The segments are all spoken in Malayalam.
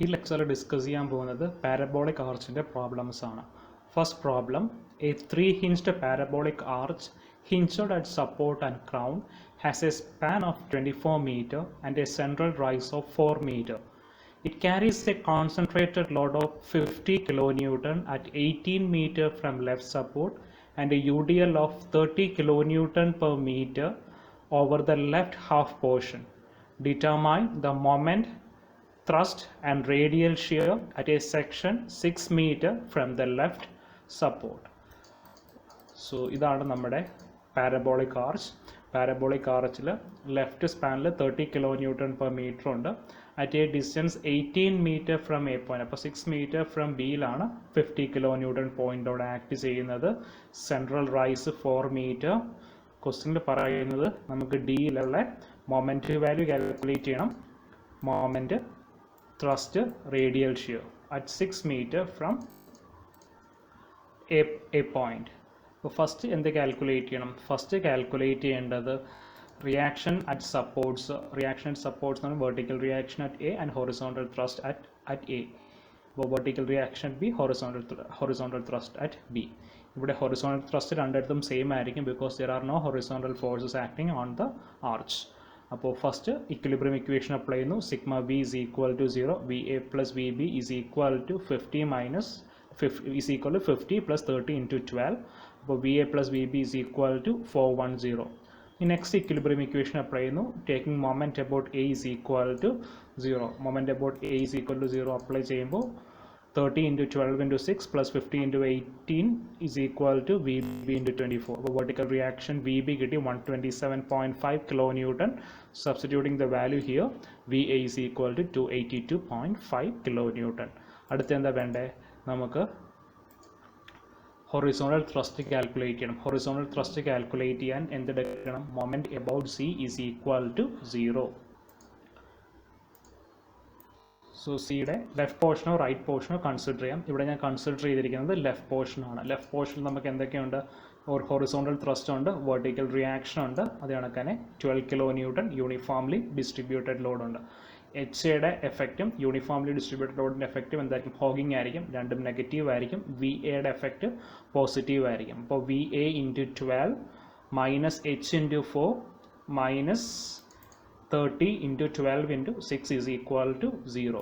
ഈ ലെക്ചറിൽ ഡിസ്കസ് ചെയ്യാൻ പോകുന്നത് പാരബോളിക് ആർച്ചിൻ്റെ പ്രോബ്ലംസ് ആണ്. First problem, A 3-hinged parabolic arch hinged at support and crown has a span of 24 meter and a central rise of 4 meter. It carries a concentrated load of 50 kilonewton at 18 meter from left support and a UDL of 30 kilonewton per meter over the left half portion. Determine the moment, thrust and radial shear at a section 6 meter from the left support. So ഇതാണ് നമ്മുടെ പാരബോളിക് ആർച്ച്. പാരബോളിക് ആർച്ചിൽ ലെഫ്റ്റ് സ്പാനിൽ 30 കിലോ ന്യൂട്ടൺ പെർ മീറ്റർ ഉണ്ട്. At A distance 18 metre from A point, അപ്പോൾ 6 മീറ്റർ ഫ്രം ബിയിലാണ് 50 കിലോ ന്യൂട്ടൺ പോയിന്റോടെ ആക്ട് ചെയ്യുന്നത്. Central rise 4 metre. ക്വസ്റ്റ്യനിൽ പറയുന്നത് നമുക്ക് ഡിയിലുള്ള മൊമെന്റ് വാല്യൂ കാൽക്കുലേറ്റ് ചെയ്യണം. Moment, thrust, radial shear at 6 meter from a point. അപ്പോൾ ഫസ്റ്റ് എന്ത് കാൽക്കുലേറ്റ് ചെയ്യണം? ഫസ്റ്റ് കാൽക്കുലേറ്റ് ചെയ്യേണ്ടത് reaction at supports. Reaction at supports എന്ന് പറഞ്ഞാൽ vertical reaction at A and horizontal thrust at A. അപ്പോൾ vertical reaction at B, horizontal thrust at B. ഇവിടെ ഹൊറിസോണ്ടൽ ത്രസ്റ്റ് രണ്ടിടത്തും സെയിം ആയിരിക്കും because there are no horizontal forces acting on the arch. അപ്പോൾ ഫസ്റ്റ് ഇക്വിലിബ്രിയം ഇക്വേഷൻ അപ്ലൈ ചെയ്യുന്നു. Sigma V is equal to 0, V A plus V B is equal to 50 plus 30 into 12. അപ്പോൾ V A plus V B is equal to 410. ഈ നെക്സ്റ്റ് ഇക്വിലിബ്രിയം ഇക്വേഷൻ അപ്ലൈ ചെയ്യുന്നു. Taking moment about A is equal to 0. Moment about A is equal to 0 apply ചെയ്യുമ്പോൾ 30 into 12 into 6 plus 50 into 18 is equal to VB into 24. So vertical reaction VB getting 127.5 kilonewton. Substituting the value here, VA is equal to 282.5 kilonewton. അടുത്ത എന്താ വേണ്ടേ? നമുക്ക് ഹൊറിസോണ്ടൽ ത്രസ്റ്റ് കാൽക്കുലേറ്റ് ചെയ്യണം. ഹൊറിസോണ്ടൽ ത്രസ്റ്റ് കാൽക്കുലേറ്റ് ചെയ്യാൻ എന്തെടുക്കണം? Moment about C is equal to 0. So സിയുടെ ലെഫ്റ്റ് പോർഷനോ റൈറ്റ് പോർഷനോ കൺസിഡർ ചെയ്യാം. ഇവിടെ ഞാൻ കൺസിഡർ ചെയ്തിരിക്കുന്നത് ലെഫ്റ്റ് പോർഷനാണ്. ലെഫ്റ്റ് പോർഷനിൽ നമുക്ക് എന്തൊക്കെയുണ്ട്? ഒരു ഹൊറിസോണ്ടൽ ത്രസ്റ്റ് ഉണ്ട്, വെർട്ടിക്കൽ റിയാക്ഷൻ ഉണ്ട്, അത് കണക്കാനെ 12 kilo newton uniformly distributed load ഉണ്ട്. എച്ച് എയുടെ എഫക്റ്റും യൂണിഫോംലി ഡിസ്ട്രിബ്യൂട്ടഡ് ലോഡിൻ്റെ എഫക്റ്റും എന്തായിരിക്കും? ഹോഗിങ് ആയിരിക്കും. രണ്ടും നെഗറ്റീവ് ആയിരിക്കും. വി എയുടെ എഫക്റ്റ് പോസിറ്റീവ് ആയിരിക്കും. അപ്പോൾ V A into 12 minus H into 4 minus 30 into 12 into 6 is equal to 0.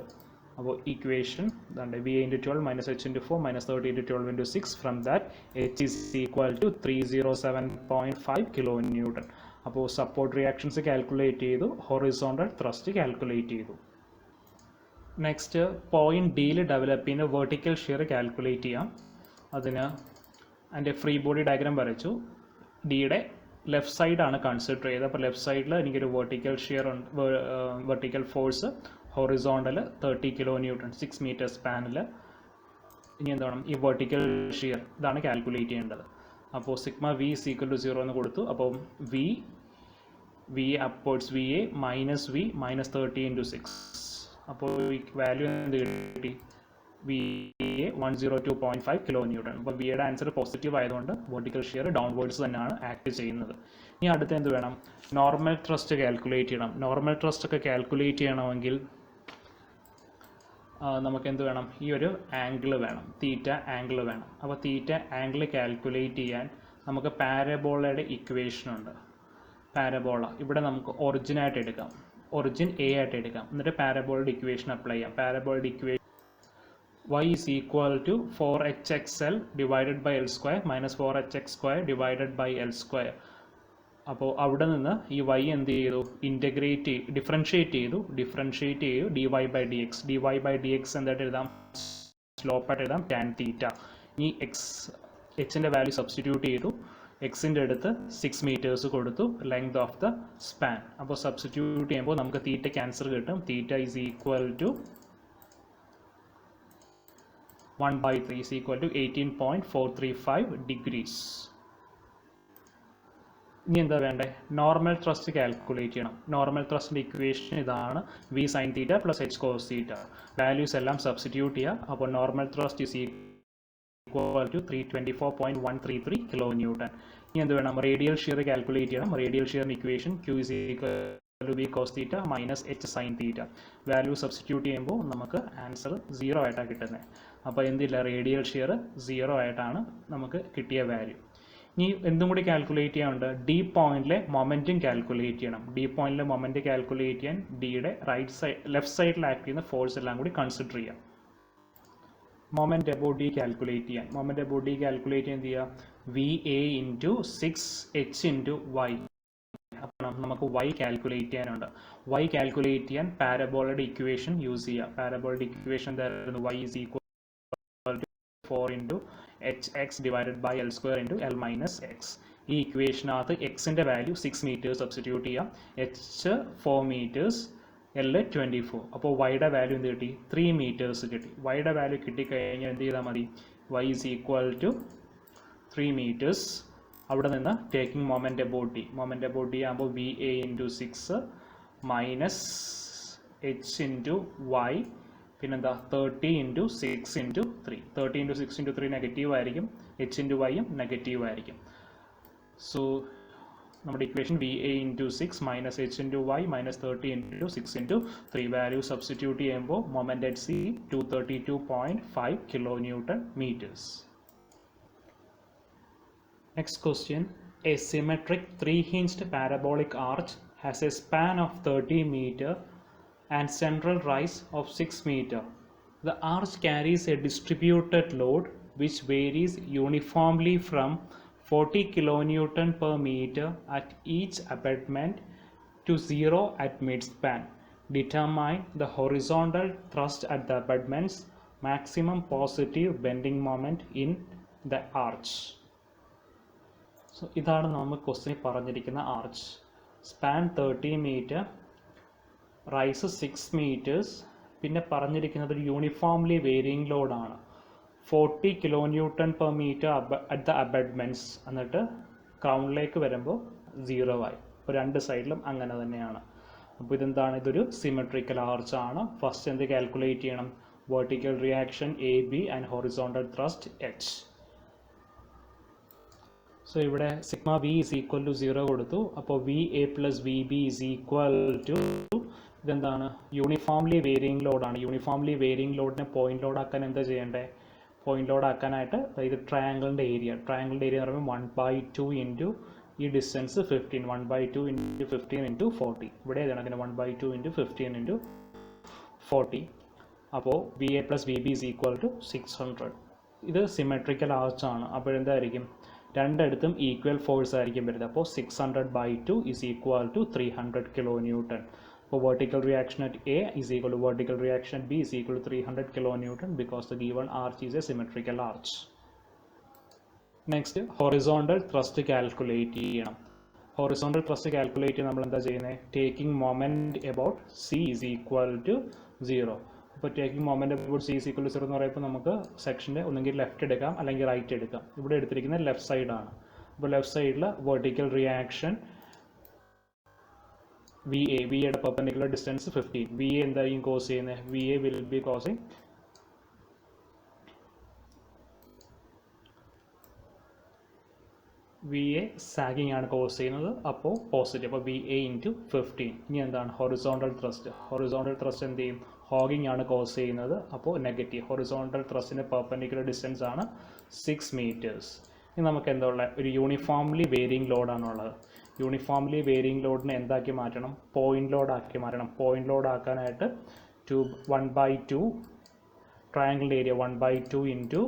അപ്പോൾ ഇക്വേഷൻ ഇതാണ്, V A into 12 minus H into 4 minus 30 into 12 into 6. From that H is equal to 307.5 kilo newton. അപ്പോൾ സപ്പോർട്ട് റിയാക്ഷൻസ് കാൽക്കുലേറ്റ് ചെയ്തു, ഹൊറിസോണ്ടൽ ത്രസ്റ്റ് കാൽക്കുലേറ്റ് ചെയ്തു. നെക്സ്റ്റ് പോയിന്റ് ഡിയിൽ ഡെവലപ്പ് ചെയ്യുന്ന വെർട്ടിക്കൽ ഷിയർ കാൽക്കുലേറ്റ് ചെയ്യാം. അതിന് അതിൻ്റെ ഫ്രീ ബോഡി ഡയഗ്രാം വരച്ചു. ഡിയുടെ ലെഫ്റ്റ് സൈഡാണ് കൺസിഡർ ചെയ്തത്. അപ്പോൾ ലെഫ്റ്റ് സൈഡിൽ എനിക്കൊരു വെർട്ടിക്കൽ ഷിയർ ഉണ്ട്, vertical force horizontal 30 kilo newton 6 metre സ്പാനിൽ. ഇനി എന്ത് വേണം? ഈ വെർട്ടിക്കൽ ഷിയർ ഇതാണ് കാൽക്കുലേറ്റ് ചെയ്യേണ്ടത്. അപ്പോൾ sigma V is equal to 0 എന്ന് കൊടുത്തു. അപ്പോൾ V upwards V A minus V minus 30 into 6. അപ്പോൾ ഈ വാല്യൂ എന്ത് കിട്ടി? V A 102.5 kilo newton. അപ്പോൾ വിയുടെ ആൻസർ പോസിറ്റീവ് ആയതുകൊണ്ട് വെർട്ടിക്കൽ ഷിയർ ഡൗൺവേർഡ്സ് തന്നെയാണ് ആക്ട് ചെയ്യുന്നത്. ഇനി അടുത്ത് എന്ത് വേണം? നോർമൽ ത്രസ്റ്റ് കാൽക്കുലേറ്റ് ചെയ്യണം. നോർമൽ ത്രസ്റ്റ് ഒക്കെ കാൽക്കുലേറ്റ് ചെയ്യണമെങ്കിൽ നമുക്ക് എന്ത് വേണം? ഈ ഒരു ആംഗിൾ വേണം, തീറ്റ ആംഗിൾ വേണം. അപ്പോൾ തീറ്റ ആംഗിൾ കാൽക്കുലേറ്റ് ചെയ്യാൻ നമുക്ക് പാരബോളയുടെ ഇക്വേഷൻ ഉണ്ട്. പാരബോള ഇവിടെ നമുക്ക് ഒറിജിനായിട്ട് എടുക്കാം, ഒറിജിൻ എ ആയിട്ട് എടുക്കാം. എന്നിട്ട് പാരബോളയുടെ ഇക്വേഷൻ അപ്ലൈ ചെയ്യാം. പാരബോളയുടെ equation y is equal to 4hxl divided by l square minus 4hx square divided by l square. അപ്പോൾ അവിടെ നിന്ന് ഈ y എന്ത് ചെയ്തു? ഇൻ്റഗ്രേറ്റ് ഡിഫറൻഷ്യേറ്റ് ചെയ്തു dy by dx. dy by dx എന്തായിട്ട് എഴുതാം? സ്ലോപ്പായിട്ട് എഴുതാം, tan തീറ്റ. ഈ എച്ചിൻ്റെ വാല്യൂ സബ്സ്റ്റിറ്റ്യൂട്ട് ചെയ്തു. എക്സിൻ്റെ അടുത്ത് 6 മീറ്റേഴ്സ് കൊടുത്തു, ലെങ്ത് ഓഫ് ദ സ്പാൻ. അപ്പോൾ സബ്സ്റ്റിറ്റ്യൂട്ട് ചെയ്യുമ്പോൾ നമുക്ക് തീറ്റയ്ക്ക് ആൻസർ കിട്ടും. Theta is equal to 1/3 is equal to 18.435 degrees. ഇനി എന്താ വേണ്ടേ? നോർമൽ ത്രസ്റ്റ് കാൽക്കുലേറ്റ് ചെയ്യണം. നോർമൽ ത്രസ്റ്റിൻ്റെ ഇക്വേഷൻ ഇതാണ്, V sine theta plus H cos theta. Values എല്ലാം സബ്സ്റ്റിറ്റ്യൂട്ട് ചെയ്യുക. അപ്പോൾ normal thrust is equal to 324.133 kilo newton. ഇനി എന്ത് വേണം? റേഡിയൽ ഷിയർ കാൽക്കുലേറ്റ് ചെയ്യണം. റേഡിയൽ ഷിയറിൻ്റെ equation Q is equal to V cos theta minus H sine theta. Value substitute ചെയ്യുമ്പോൾ നമുക്ക് ആൻസർ 0 ആയിട്ടാണ് കിട്ടുന്നത്. അപ്പോൾ എന്തില്ല, റേഡിയൽ ഷിയർ 0 ആയിട്ടാണ് നമുക്ക് കിട്ടിയ വാല്യൂ. ഇനി എന്തും കൂടി കാൽക്കുലേറ്റ് ചെയ്യാനുണ്ട്, ഡി പോയിന്റിലെ മൊമെൻറ്റും കാൽക്കുലേറ്റ് ചെയ്യണം. ഡി പോയിന്റിലെ മൊമെൻറ്റ് കാൽക്കുലേറ്റ് ചെയ്യാൻ ഡിയുടെ ലെഫ്റ്റ് സൈഡിൽ ആക്ട് ചെയ്യുന്ന ഫോഴ്സ് എല്ലാം കൂടി കൺസിഡർ ചെയ്യാം. മൊമെൻറ്റ് അബൌട്ട് ഡി കാൽക്കുലേറ്റ് ചെയ്യാൻ, മൊമെൻറ്റ് അബൌട്ട് ഡി കാൽക്കുലേറ്റ് ചെയ്യാൻ എന്ത് ചെയ്യുക, V A into 6h into Y. അപ്പം നമുക്ക് y കാൽക്കുലേറ്റ് ചെയ്യാനുണ്ട്. y കാൽക്കുലേറ്റ് ചെയ്യാൻ പാരബോളയുടെ ഇക്വേഷൻ യൂസ് ചെയ്യുക. പാരബോളയുടെ ഇക്വേഷൻ എന്തായിരുന്നു, y is equal to 4 into hx divided by l square into l minus X. ഈ ഇക്വേഷനകത്ത് എക്സിൻ്റെ വാല്യൂ 6 മീറ്റേഴ്സ് സബ്സ്റ്റിറ്റ്യൂട്ട് ചെയ്യാം, h 4 മീറ്റേഴ്സ്, L 24. അപ്പോൾ വൈയുടെ വാല്യൂ എന്ത് കിട്ടി, 3 മീറ്റേഴ്സ് കിട്ടി. വൈയുടെ വാല്യൂ കിട്ടിക്കഴിഞ്ഞാൽ എന്ത് ചെയ്താൽ മതി, y is equal to 3 metres. അവിടെ നിന്ന് taking moment about D, moment about D ആകുമ്പോൾ V A into 6 minus H into Y, പിന്നെന്താ 30 into 6 into 3. 30 into 6 into 3 negative ആയിരിക്കും, എച്ച് ഇൻറ്റു വൈയും നെഗറ്റീവ് ആയിരിക്കും. സോ നമ്മുടെ equation V A into 6 minus H into Y minus 30 into 6 into 3 value substitute ചെയ്യുമ്പോൾ moment at C 232.5 kilo newton meters. Next question, a symmetric 3-hinged parabolic arch has a span of 30 meter and central rise of 6 meter. The arch carries a distributed load which varies uniformly from 40 kilonewton per meter at each abutment to 0 at midspan. Determine the horizontal thrust at the abutments, maximum positive bending moment in the arch. So ഇതാണ് നമ്മൾ ക്വസ്റ്റ്യനിൽ പറഞ്ഞിരിക്കുന്ന arch. Span 30 metre, rise 6 metres, പിന്നെ പറഞ്ഞിരിക്കുന്നത് ഒരു യൂണിഫോംലി വേരിയിങ് ലോഡാണ് 40 kilo newton per metre at the abutments. എന്നിട്ട് ക്രൗണിലേക്ക് വരുമ്പോൾ 0 ആയി. അപ്പോൾ രണ്ട് സൈഡിലും അങ്ങനെ തന്നെയാണ്. അപ്പോൾ ഇതെന്താണ്, ഇതൊരു സിമെട്രിക്കൽ ആർച്ചാണ്. ഫസ്റ്റ് എന്ത് കാൽക്കുലേറ്റ് ചെയ്യണം, vertical reaction A B and horizontal thrust H. So ഇവിടെ sigma V is equal to 0 കൊടുത്തു. അപ്പോൾ V A plus V B is equal to, ഇതെന്താണ്, യൂണിഫോംലി വേരിയിങ് ലോഡാണ്. യൂണിഫോംലി വേരിയിങ് ലോഡിനെ പോയിന്റ് ലോഡ് ആക്കാൻ എന്താ ചെയ്യേണ്ടത്, പോയിന്റ് ലോഡ് ആക്കാനായിട്ട് ഇത് ട്രയാങ്കിളിൻ്റെ ഏരിയ എന്ന് പറയുമ്പോൾ 1/2 ഇൻറ്റു ഈ ഡിസ്റ്റൻസ് 15, 1/2 ഇൻറ്റു 15 ഇൻറ്റു 40. ഇവിടെ കണക്കിന് 1/2 ഇൻറ്റു 15 ഇൻറ്റു 40. അപ്പോൾ V A plus V B is equal to 600. ഇത് സിമെട്രിക്കൽ ആർച്ചാണ്. അപ്പോഴെന്തായിരിക്കും, രണ്ടിടത്തും ഈക്വൽ ഫോഴ്സ് ആയിരിക്കും വരുന്നത്. അപ്പോൾ 600/2 is equal to 300 kilo newton. അപ്പോൾ vertical reaction at A is equal to vertical reaction at B is equal to 300 kilo newton because the given arch is a symmetrical arch. Next, horizontal thrust calculate ചെയ്യണം. ഹൊറിസോണ്ടൽ ത്രസ്റ്റ് കാൽക്കുലേറ്റ് ചെയ്യാൻ നമ്മൾ എന്താ ചെയ്യുന്നത്, taking moment about C is equal to 0. അപ്പോൾ taking moment about C is equal to 0 എന്ന് പറയുമ്പോൾ നമുക്ക് സെക്ഷൻ്റെ ഒന്നെങ്കിൽ ലെഫ്റ്റ് എടുക്കാം അല്ലെങ്കിൽ റൈറ്റ് എടുക്കാം. ഇവിടെ എടുത്തിരിക്കുന്നത് ലെഫ്റ്റ് സൈഡാണ്. അപ്പോൾ ലെഫ്റ്റ് സൈഡിൽ vertical reaction V A, V എയുടെ പെർപെൻഡിക്കുലർ ഡിസ്റ്റൻസ് 15. വി എ എന്തായിരിക്കും കോസ് ചെയ്യുന്നത്, V A will be causing V A sagging ആണ് കോസ് ചെയ്യുന്നത്, അപ്പോൾ പോസിറ്റീവ്. അപ്പോൾ വി എ ഇൻറ്റു 15. ഇനി എന്താണ്, ഹൊറിസോണ്ടൽ ത്രസ്റ്റ്. ഹൊറിസോണ്ടൽ ത്രസ്റ്റ് എന്ത് ചെയ്യും, ഹോഗിങ് ആണ് കോസ് ചെയ്യുന്നത്, അപ്പോൾ നെഗറ്റീവ്. ഹൊറിസോണ്ടൽ ത്രസ്റ്റിൻ്റെ പെർപെൻഡിക്കുലർ ഡിസ്റ്റൻസ് ആണ് 6 മീറ്റേഴ്സ്. ഇനി നമുക്ക് എന്താ ഉള്ളത്, ഒരു യൂണിഫോംലി വേരിയിങ് ലോഡാണുള്ളത്. യൂണിഫോംലി വേരിയിങ് ലോഡിനെ എന്താക്കി മാറ്റണം, പോയിന്റ് ലോഡ് ആക്കി മാറ്റണം. പോയിന്റ് ലോഡ് ആക്കാനായിട്ട് 1/2 ട്രയാങ്കിളിൻ്റെ area 1/2 into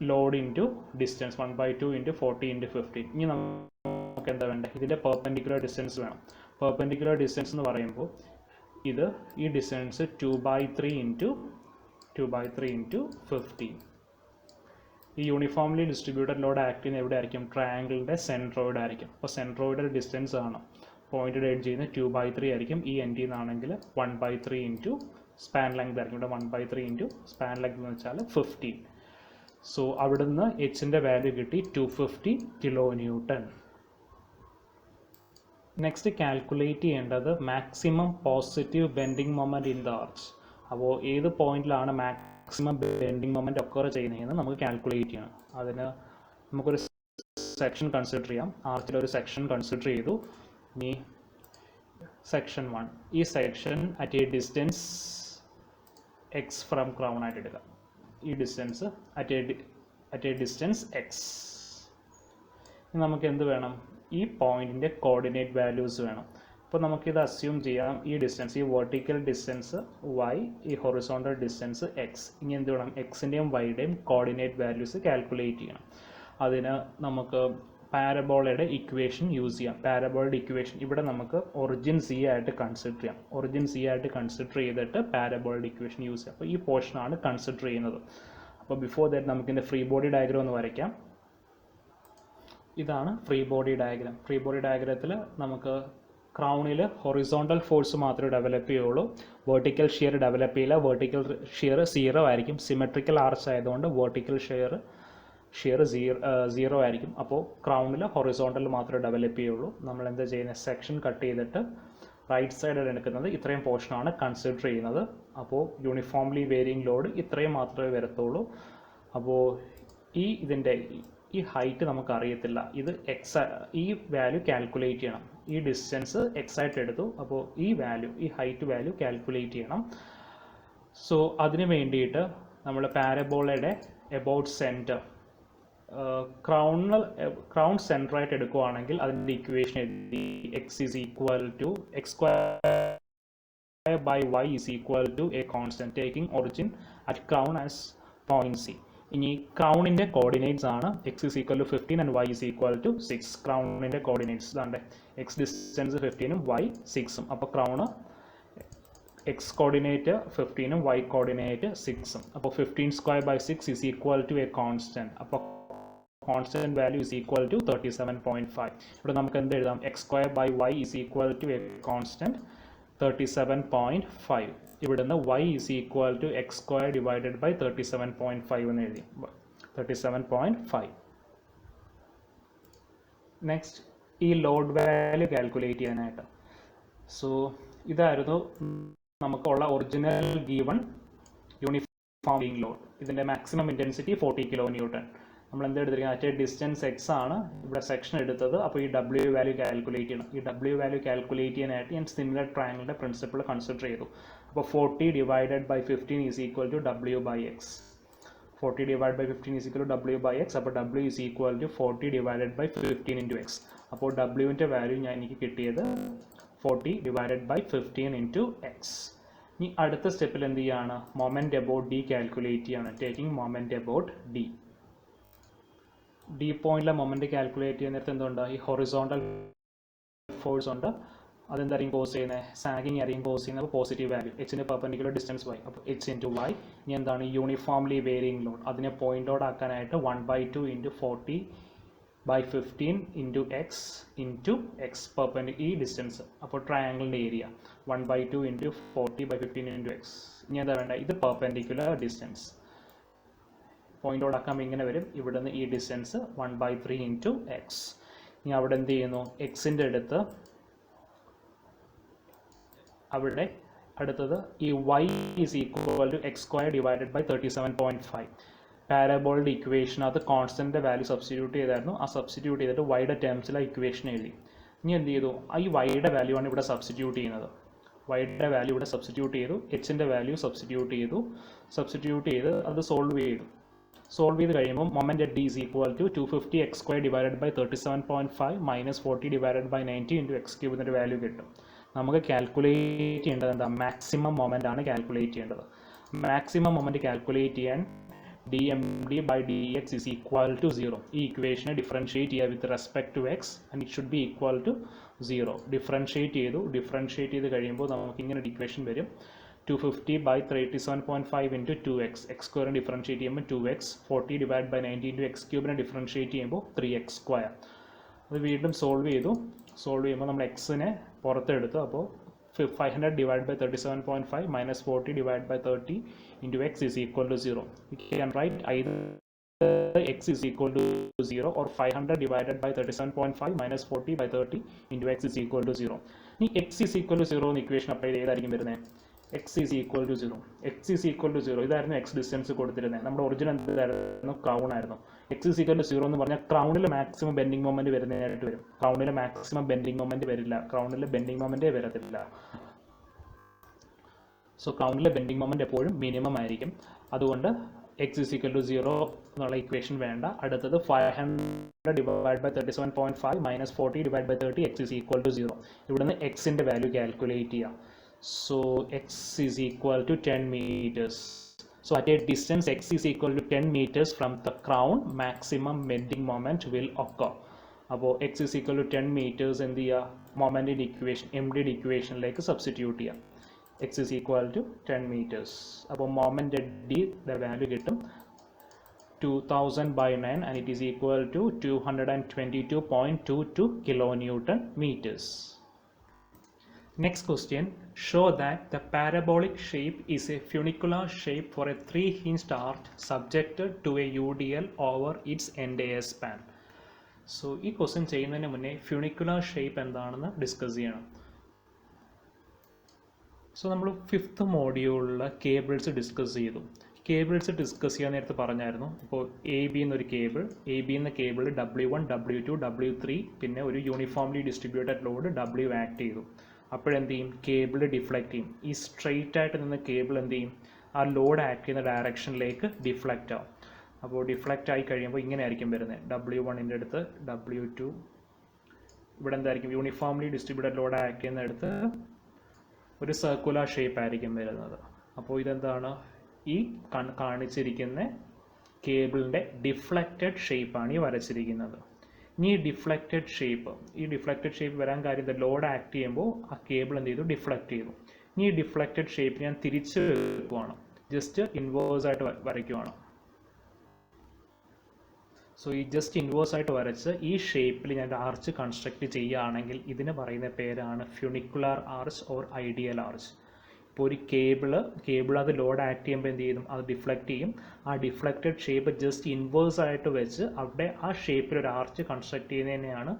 load into distance 1/2 into 40 into 15. ഇനി നമുക്ക് എന്താ വേണ്ടത്, ഇതിൻ്റെ പെർപെൻഡിക്കുലർ ഡിസ്റ്റൻസ് വേണം. പെർപെൻഡിക്കുലർ ഡിസ്റ്റൻസ് എന്ന് പറയുമ്പോൾ ഇത് ഈ ഡിസ്റ്റൻസ് 2/3 ഇൻറ്റു 15. ഈ യൂണിഫോംലി ഡിസ്ട്രിബ്യൂട്ടഡ് ലോഡ് ആക്ട് ചെയ്യുന്ന എവിടെ ആയിരിക്കും, ട്രയാങ്കിളിൻ്റെ സെൻട്രോയിഡ് ആയിരിക്കും. അപ്പോൾ സെൻട്രോയിഡ് ഡിസ്റ്റൻസ് ആണ് പോയിന്റഡ് എഡ്ജ് ചെയ്യുന്ന 2/3 ആയിരിക്കും. ഈ എൻഡിൽ നിന്നാണെങ്കിൽ 1/3 ഇൻറ്റു സ്പാൻ ലെങ്ത് ആയിരിക്കും. ഇവിടെ 1/3 ഇൻറ്റു സ്പാൻ ലെങ്ത് എന്ന് വെച്ചാൽ 15. സോ അവിടുന്ന് എച്ചിൻ്റെ വാല്യൂ കിട്ടി 250 കിലോ ന്യൂട്ടൺ. നെക്സ്റ്റ് കാൽക്കുലേറ്റ് ചെയ്യേണ്ടത് maximum positive bending moment in the arch. അപ്പോൾ ഏത് പോയിന്റിലാണ് മാക്സിമം ബെൻഡിങ് മൊമെൻറ്റ് ഒക്കർ ചെയ്യുന്നതെന്ന് നമുക്ക് കാൽക്കുലേറ്റ് ചെയ്യണം. അതിന് നമുക്കൊരു സെക്ഷൻ കൺസിഡർ ചെയ്യാം. ആർച്ചിലൊരു സെക്ഷൻ കൺസിഡർ ചെയ്തു. ഇനി സെക്ഷൻ 1. ഈ section at A distance X from crown ആയിട്ട് എടുക്കുക. ഈ distance at A distance X. നമുക്ക് എന്ത് വേണം? ഈ പോയിന്റിൻ്റെ കോർഡിനേറ്റ് വാല്യൂസ് വേണം. അപ്പോൾ നമുക്കിത് അസ്യൂം ചെയ്യാം. ഈ ഡിസ്റ്റൻസ്, ഈ വെർട്ടിക്കൽ ഡിസ്റ്റൻസ് വൈ, ഈ ഹൊറിസോണ്ടൽ ഡിസ്റ്റൻസ് എക്സ്. ഇനി എന്ത് വേണം? എക്സിൻ്റെയും വൈയുടെയും കോർഡിനേറ്റ് വാല്യൂസ് കാൽക്കുലേറ്റ് ചെയ്യണം. അതിന് നമുക്ക് പാരബോളയുടെ ഇക്വേഷൻ യൂസ് ചെയ്യാം. പാരബോളയുടെ ഇക്വേഷൻ ഇവിടെ നമുക്ക് ഒറിജിൻ സി ആയിട്ട് കൺസിഡർ ചെയ്യാം. ഒറിജിൻ സി ആയിട്ട് കൺസിഡർ ചെയ്തിട്ട് പാരബോളയുടെ ഇക്വേഷൻ യൂസ് ചെയ്യാം. അപ്പോൾ ഈ പോർഷനാണ് കൺസിഡർ ചെയ്യുന്നത്. അപ്പോൾ ബിഫോർ ദാറ്റ് നമുക്കിൻ്റെ ഫ്രീ ബോഡി ഡയഗ്രാം ഒന്ന് വരയ്ക്കാം. ഇതാണ് free body diagram. Free body ഡയഗ്രത്തിൽ നമുക്ക് ക്രൗണിൽ ഹൊറിസോണ്ടൽ ഫോഴ്സ് മാത്രമേ ഡെവലപ്പ് ചെയ്യുള്ളൂ. വെർട്ടിക്കൽ ഷിയർ ഡെവലപ്പ് ചെയ്യില്ല. വെർട്ടിക്കൽ ഷിയർ 0 ആയിരിക്കും. സിമെട്രിക്കൽ ആർച്ച് ആയതുകൊണ്ട് വെർട്ടിക്കൽ ഷിയർ 0 ആയിരിക്കും. അപ്പോൾ ക്രൗണിൽ ഹൊറിസോണ്ടൽ മാത്രമേ ഡെവലപ്പ് ചെയ്യുള്ളൂ. നമ്മൾ എന്താ ചെയ്യുന്നത്? സെക്ഷൻ കട്ട് ചെയ്തിട്ട് റൈറ്റ് സൈഡിൽ എടുക്കുന്നത് ഇത്രയും പോർഷനാണ് കൺസിഡർ ചെയ്യുന്നത്. അപ്പോൾ യൂണിഫോംലി വേരിയിങ് ലോഡ് ഇത്രയും മാത്രമേ വരത്തുള്ളൂ. അപ്പോൾ ഈ ഹൈറ്റ് നമുക്ക് അറിയത്തില്ല. ഇത് ഈ വാല്യൂ കാൽക്കുലേറ്റ് ചെയ്യണം. ഈ ഡിസ്റ്റൻസ് എക്സ് ആയിട്ട് എടുത്തു. അപ്പോൾ ഈ ഹൈറ്റ് വാല്യൂ കാൽക്കുലേറ്റ് ചെയ്യണം. സോ അതിന് വേണ്ടിയിട്ട് നമ്മൾ പാരബോളയുടെ എബൌട്ട് സെൻറ്റർ, ക്രൗൺ സെൻറ്റർ ആയിട്ട് എടുക്കുകയാണെങ്കിൽ അതിൻ്റെ ഇക്വേഷൻ എഴുതി X is equal to X square by Y is equal to a constant taking origin at crown as point C. ഇനി ക്രൗണിൻ്റെ കോർഡിനേറ്റ്സ് ആണ് X is equal to 15 and Y is equal to 6. ക്രൗണിൻ്റെ കോർഡിനേറ്റ്സ് ഇതാണ്ട് എക്സ് ഡിസ്റ്റൻസ് 15ഉം വൈ 6ഉം. അപ്പോൾ crown X coordinate 15ഉം Y coordinate 6ഉം. അപ്പോൾ 15 square by 6 is equal to a constant. അപ്പോൾ constant value is equal to 37.5. ഇവിടെ നമുക്ക് എന്ത് എഴുതാം? X square by Y is equal to a constant 37.5. ഇവിടുന്ന് y is equal to X square divided by 37.5 എന്ന് എഴുതി. 37.5. നെക്സ്റ്റ് ഈ ലോഡ് വാല്യൂ കാൽക്കുലേറ്റ് ചെയ്യാനായിട്ട്. സോ ഇതായിരുന്നു നമുക്കുള്ള ഒറിജിനൽ ഗീവൺ യൂണിഫോം ലോഡ്. ഇതിൻ്റെ മാക്സിമം ഇൻറ്റൻസിറ്റി 40 kN. നമ്മൾ എന്താ എടുത്തിരിക്കുന്നത്? അറ്റ് ഡിസ്റ്റൻസ് എക്സ് ആണ് ഇവിടെ സെക്ഷൻ എടുത്തത്. അപ്പോൾ ഈ W വാല്യൂ കാൽക്കുലേറ്റ് ചെയ്യണം. ഈ W വാല്യൂ കാൽക്കുലേറ്റ് ചെയ്യാനായിട്ട് ഞാൻ സിമിലർ ട്രയാങ്കിളിൻ്റെ പ്രിൻസിപ്പിൾ കൺസിഡർ ചെയ്തു. അപ്പോൾ 40 divided by 15 is equal to W by X. 40 divide by 15 is equal to W by X. അപ്പോൾ W is equal to 40 divided by 15 into X. അപ്പോൾ Wൻ്റെ വാല്യൂ എനിക്ക് കിട്ടിയത് 40 ഡിവൈഡഡ് ബൈ 15 ഇൻറ്റു എക്സ്. ഇനി അടുത്ത സ്റ്റെപ്പിൽ എന്ത് ചെയ്യാണ്? മൊമെൻറ്റ് എബൌട്ട് ഡി കാൽക്കുലേറ്റ് ചെയ്യാണ്. Taking moment about D. D പോയിന്റിലെ മൊമെൻറ്റ് കാൽക്കുലേറ്റ് ചെയ്യുന്ന നേരത്തെ എന്തുണ്ട്? ഈ ഹൊറിസോണ്ടൽ ഫോഴ്സ് ഉണ്ട്. അതെന്തായിരിക്കും കോസ് ചെയ്യുന്നത്? സാഗിങ് ആയിരിക്കും കോസ് ചെയ്യുന്നത്. അപ്പോൾ പോസിറ്റീവ് വാല്യൂ എച്ചിൻ്റെ പെർപെൻഡിക്കുലർ ഡിസ്റ്റൻസ് വൈ. അപ്പോൾ എച്ച് ഇൻറ്റു വൈ. ഇനി എന്താണ്? Uniformly varying load. അതിനെ പോയിന്റ് ഔട്ട് ആക്കാനായിട്ട് 1/2 into 40 by 15 into X into X perpendicular ഈ ഡിസ്റ്റൻസ്. അപ്പോൾ ട്രയാങ്കിളിൻ്റെ area 1/2 into 40 by 15 into X. ഇനി എന്താ വേണ്ട? ഇത് പെർപെൻഡിക്കുലർ ഡിസ്റ്റൻസ്. പോയിന്റ് ഔട്ട് ആക്കുമ്പോൾ ഇങ്ങനെ വരും. ഇവിടുന്ന് ഈ ഡിസ്റ്റൻസ് 1/3 ഇൻറ്റു എക്സ്. ഇനി അവിടെ എന്ത് ചെയ്യുന്നു? എക്സിൻ്റെ അടുത്ത് അവിടെ അടുത്തത് ഈ y is equal to X square divided by 37.5. പാരബോളിൻ്റെ ഇക്വേഷൻ അത് കോൺസ്റ്റൻറ്റിൻ്റെ വാല്യൂ സബ്സ്റ്റിറ്റ്യൂട്ട് ചെയ്തായിരുന്നു. ആ സബ്സ്റ്റിറ്റ്യൂട്ട് ചെയ്തിട്ട് വൈയുടെ ടേംസിലെ ഇക്വേഷൻ എഴുതി. ഇനി എന്ത് ചെയ്തു? ഈ വൈയുടെ വാല്യൂ ആണ് ഇവിടെ സബ്സ്റ്റിറ്റ്യൂട്ട് ചെയ്യുന്നത്. വൈയുടെ വാല്യൂ ഇവിടെ സബ്സ്റ്റിറ്റ്യൂട്ട് ചെയ്തു. എച്ചിൻ്റെ വാല്യൂ സബ്സ്റ്റിറ്റ്യൂട്ട് ചെയ്ത് അത് സോൾവ് ചെയ്തു. സോൾവ് ചെയ്ത് കഴിയുമ്പോൾ moment at D is equal to 250 X square divided by 37.5 minus 40 divided by 90 into X cube എന്നൊരു വാല്യൂ കിട്ടും. നമുക്ക് കാൽക്കുലേറ്റ് ചെയ്യേണ്ടത് എന്താ? മാക്സിമം മൊമെൻ്റ് ആണ് കാൽക്കുലേറ്റ് ചെയ്യേണ്ടത്. മാക്സിമം മൊമെൻറ്റ് കാൽക്കുലേറ്റ് ചെയ്യാൻ dmd by dx is equal to 0. ഈ ഇക്വേഷനെ ഡിഫറൻഷിയേറ്റ് ചെയ്യുക with respect to X and it should be equal to 0. Differentiate ചെയ്ത് കഴിയുമ്പോൾ നമുക്ക് ഇങ്ങനെ ഇക്വേഷൻ വരും. 250 by 37.5 into 2x. എക്സ് സ്ക്വയറിന് ഡിഫറൻഷിയേറ്റ് ചെയ്യുമ്പോൾ 2x. 40 divide by 90 into X ക്യൂബിനെ ഡിഫറൻഷിയേറ്റ് ചെയ്യുമ്പോൾ 3x സ്ക്വയർ. അത് വീണ്ടും സോൾവ് ചെയ്യുമ്പോൾ നമ്മൾ എക്സിനെ പുറത്തെടുത്തു. അപ്പോൾ 500 divided by 37.5 minus 40 divided by 30 into x is equal to 0. We can write either x is equal to 0 or 500 divided by 37.5 minus 40 by 30 into x is equal to 0. If x is equal to 0 in equation apply ചെയ്തായിരിക്കും വരുന്നത്. X is equal to 0. X is equal to 0 ഇതായിരുന്നു എക്സ് ഡിസ്റ്റൻസ് കൊടുത്തിരുന്നത്. നമ്മുടെ ഒറിജിനൽ എന്തായിരുന്നു? ക്രൗൺ ആയിരുന്നു. എക്സ് ഈസ് ഈക്വൽ ടു 0 എന്ന് പറഞ്ഞാൽ ക്രൗണിൽ മാക്സിമം ബെൻഡിങ് മൊമെന്റ് വരുന്നതായിട്ട് വരും. ക്രൗണിൽ മാക്സിമം ബെൻഡിങ് മൊമെന്റ് വരില്ല, ക്രൗണിൽ ബെൻഡിങ് മൊമെന്റേ വരത്തില്ല. സോ ക്രൗണിലെ ബെൻഡിങ് മൊമെന്റ് എപ്പോഴും മിനിമം ആയിരിക്കും. അതുകൊണ്ട് എക്സ് ഈസ് ഈക്വൽ ടു 0 എന്നുള്ള ഇക്വേഷൻ വേണ്ട. അടുത്തത് 500 divide by 37.5 minus 40 divide by 30 X is equal to 0. ഇവിടുന്ന് എക്സിൻ്റെ വാല്യൂ കാൽക്കുലേറ്റ് ചെയ്യാം. So x is equal to 10 meters. So at a distance x is equal to 10 meters from the crown, maximum bending moment will occur. അപ്പോൾ x is equal to 10 meters എന്ത് ചെയ്യുക? മൊമെൻറ്റിൻ്റെ ഇക്വേഷൻ, എംഡിയുടെ ഇക്വേഷനിലേക്ക് സബ്സ്റ്റിറ്റ്യൂട്ട് ചെയ്യാം. x is equal to 10 meters. അപ്പോൾ മൊമെൻറ്റ് ഡിയുടെ വാല്യൂ കിട്ടും 2000 by 9 and it is equal to 222.22 kilonewton meters. Next question, show that the parabolic shape is a funicular shape for a 3-hinged arch subjected to a UDL over its entire span. So ഈ ക്വസ്റ്റ്യൻ ചെയ്യുന്നതിന് മുന്നേ ഫ്യൂണിക്കുലർ ഷേപ്പ് എന്താണെന്ന് ഡിസ്കസ് ചെയ്യണം. സോ നമ്മൾ 5th മോഡ്യൂളിൽ കേബിൾസ് ഡിസ്കസ് ചെയ്തു. കേബിൾസ് ഡിസ്കസ് ചെയ്യാൻ നേരത്ത് പറഞ്ഞായിരുന്നു. ഇപ്പോൾ എ ബി എന്നൊരു കേബിൾ, എ ബി എന്ന കേബിൾ W1, W2, W3 പിന്നെ ഒരു uniformly distributed load W act ചെയ്തു. അപ്പോഴെന്ത് ചെയ്യും? കേബിൾ ഡിഫ്ലക്റ്റ് ചെയ്യും. ഈ സ്ട്രെയിറ്റ് ആയിട്ട് നിന്ന് കേബിൾ എന്ത് ചെയ്യും? ആ ലോഡ് ആക്ട് ചെയ്യുന്ന ഡയറക്ഷനിലേക്ക് ഡിഫ്ലക്റ്റ് ആവും. അപ്പോൾ ഡിഫ്ലക്റ്റ് ആയി കഴിയുമ്പോൾ ഇങ്ങനെ ആയിരിക്കും വരുന്നത്. W1ൻ്റെ അടുത്ത് W2 ഇവിടെ എന്തായിരിക്കും? യൂണിഫോംലി ഡിസ്ട്രിബ്യൂട്ടഡ് ലോഡ് ആക്ട് ചെയ്യുന്നിടത്ത് ഒരു സർക്കുലർ ഷേപ്പ് ആയിരിക്കും വരുന്നത്. അപ്പോൾ ഇതെന്താണ്? ഈ കാണിച്ചിരിക്കുന്ന കേബിളിൻ്റെ ഡിഫ്ലക്റ്റഡ് ഷേപ്പാണ് ഈ വരച്ചിരിക്കുന്നത്. ഇനി ഡിഫ്ലക്റ്റഡ് ഷേപ്പ് വരാൻ കാര്യം എന്താ? ലോഡ് ആക്ട് ചെയ്യുമ്പോൾ ആ കേബിൾ എന്ത് ചെയ്തു? ഡിഫ്ലക്റ്റ് ചെയ്തു. ഇനി ഈ ഡിഫ്ലക്റ്റഡ് ഷേപ്പ് ഞാൻ തിരിച്ച് വെക്കുവാണ്, ജസ്റ്റ് ഇൻവേഴ്സ് ആയിട്ട് വരയ്ക്കുവാണ്. സോ ഈ ജസ്റ്റ് ഇൻവേഴ്സ് ആയിട്ട് വരച്ച് ഈ ഷേപ്പിൽ ഞാൻ ആർച്ച് കൺസ്ട്രക്ട് ചെയ്യുകയാണെങ്കിൽ ഇതിന് പറയുന്ന പേരാണ് funicular arch or ideal arch. ഇപ്പോൾ ഒരു കേബിൾ അത് ലോഡ് ആക്ട് ചെയ്യുമ്പോൾ എന്ത് ചെയ്യും? അത് ഡിഫ്ലക്റ്റ് ചെയ്യും. ആ ഡിഫ്ലക്റ്റഡ് ഷേപ്പ് ജസ്റ്റ് ഇൻവേഴ്സ് ആയിട്ട് വെച്ച് അവിടെ ആ ഷേപ്പിൽ ഒരു ആർച്ച് കൺസ്ട്രക്ട് ചെയ്യുന്നതിനെയാണ്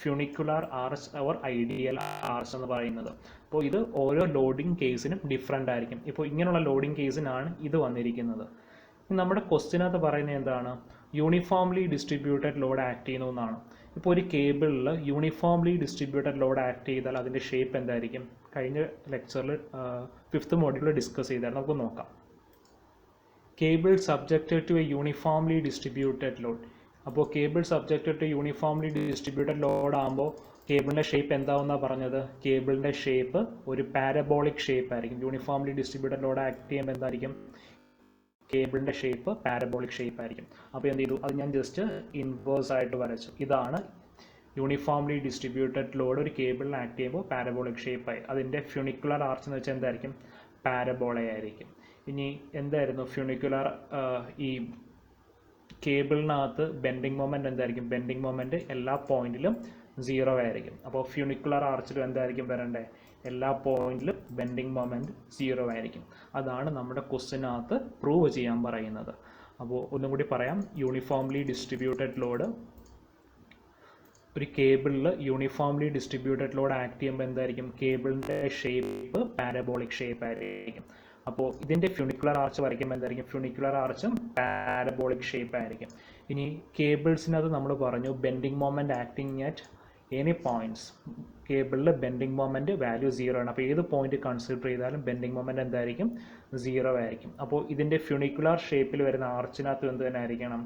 funicular arch or ideal arch എന്ന് പറയുന്നത്. അപ്പോൾ ഇത് ഓരോ ലോഡിംഗ് കേസിനും ഡിഫറെൻ്റ് ആയിരിക്കും. ഇപ്പോൾ ഇങ്ങനെയുള്ള ലോഡിംഗ് കേസിനാണ് ഇത് വന്നിരിക്കുന്നത്. നമ്മുടെ ക്വസ്റ്റ്യനകത്ത് പറയുന്നത് എന്താണ്? യൂണിഫോംലി ഡിസ്ട്രിബ്യൂട്ടഡ് ലോഡ് ആക്ട് ചെയ്യുന്നു എന്നാണ്. ഇപ്പോൾ ഒരു കേബിളിൽ യൂണിഫോംലി ഡിസ്ട്രിബ്യൂട്ടഡ് ലോഡ് ആക്ട് ചെയ്താൽ അതിൻ്റെ ഷേപ്പ് എന്തായിരിക്കും? കഴിഞ്ഞ ലെക്ചറിൽ 5th മോഡ്യൂളിൽ ഡിസ്കസ് ചെയ്തായിരുന്നു. നമുക്ക് നോക്കാം. Cable subjected to a uniformly distributed load. അപ്പോൾ cable subjected to uniformly distributed load ആകുമ്പോൾ കേബിളിൻ്റെ ഷേപ്പ് എന്താവുന്നാണ് പറഞ്ഞത്? കേബിളിൻ്റെ ഷേപ്പ് ഒരു പാരബോളിക് ഷേപ്പ് ആയിരിക്കും. യൂണിഫോംലി ഡിസ്ട്രിബ്യൂട്ടഡ് ലോഡ് ആക്ട് ചെയ്യുമ്പോൾ എന്തായിരിക്കും? കേബിളിൻ്റെ ഷേപ്പ് പാരബോളിക് ഷേപ്പ് ആയിരിക്കും. അപ്പോൾ എന്ത് ചെയ്തു? അത് ഞാൻ ജസ്റ്റ് ഇൻവേഴ്സ് ആയിട്ട് വരച്ചു. ഇതാണ് യൂണിഫോംലി ഡിസ്ട്രിബ്യൂട്ടഡ് ലോഡ് ഒരു കേബിളിൽ ആക്ട് ചെയ്യുമ്പോൾ പാരബോളിക് ഷേപ്പായി. അതിൻ്റെ ഫ്യൂണിക്കുലർ ആർച്ച് എന്ന് വെച്ചാൽ എന്തായിരിക്കും? പാരബോളയായിരിക്കും. ഇനി എന്തായിരുന്നു ഫ്യൂണിക്കുലർ? ഈ കേബിളിനകത്ത് ബെൻഡിങ് മൊമെൻറ്റ് എന്തായിരിക്കും? ബെൻഡിങ് മൊമെൻറ്റ് എല്ലാ പോയിന്റിലും 0 ആയിരിക്കും. അപ്പോൾ ഫ്യൂണിക്കുലർ ആർച്ചിലും എന്തായിരിക്കും വരണ്ടേ? എല്ലാ പോയിന്റിലും ബെൻഡിങ് മൊമെൻറ്റ് 0 ആയിരിക്കും. അതാണ് നമ്മുടെ ക്വസ്റ്റ്യനകത്ത് പ്രൂവ് ചെയ്യാൻ പറയുന്നത്. അപ്പോൾ ഒന്നും കൂടി പറയാം. യൂണിഫോംലി ഡിസ്ട്രിബ്യൂട്ടഡ് ലോഡ് ഒരു കേബിളിൽ യൂണിഫോംലി ഡിസ്ട്രിബ്യൂട്ടഡ് ലോഡ് ആക്ട് ചെയ്യുമ്പോൾ എന്തായിരിക്കും? കേബിളിൻ്റെ ഷേപ്പ് പാരബോളിക് ഷേപ്പ് ആയിരിക്കും. അപ്പോൾ ഇതിൻ്റെ ഫ്യൂണിക്കുലർ ആർച്ച് വരയ്ക്കുമ്പോൾ എന്തായിരിക്കും? ഫ്യൂണിക്കുലർ ആർച്ചും പാരബോളിക് ഷേപ്പ് ആയിരിക്കും. ഇനി കേബിൾസിനകത്ത് നമ്മൾ പറഞ്ഞു bending moment acting at any points. കേബിളിൽ ബെൻഡിങ് മൊമെൻറ്റ് വാല്യൂ 0 ആണ്. അപ്പോൾ ഏത് പോയിന്റ് കൺസിഡർ ചെയ്താലും ബെൻഡിങ് മൊമെൻറ്റ് എന്തായിരിക്കും? 0 ആയിരിക്കും. അപ്പോൾ ഇതിൻ്റെ ഫ്യൂണിക്കുലർ ഷേപ്പിൽ വരുന്ന ആർച്ചിനകത്ത് എന്ത് തന്നെ ആയിരിക്കണം?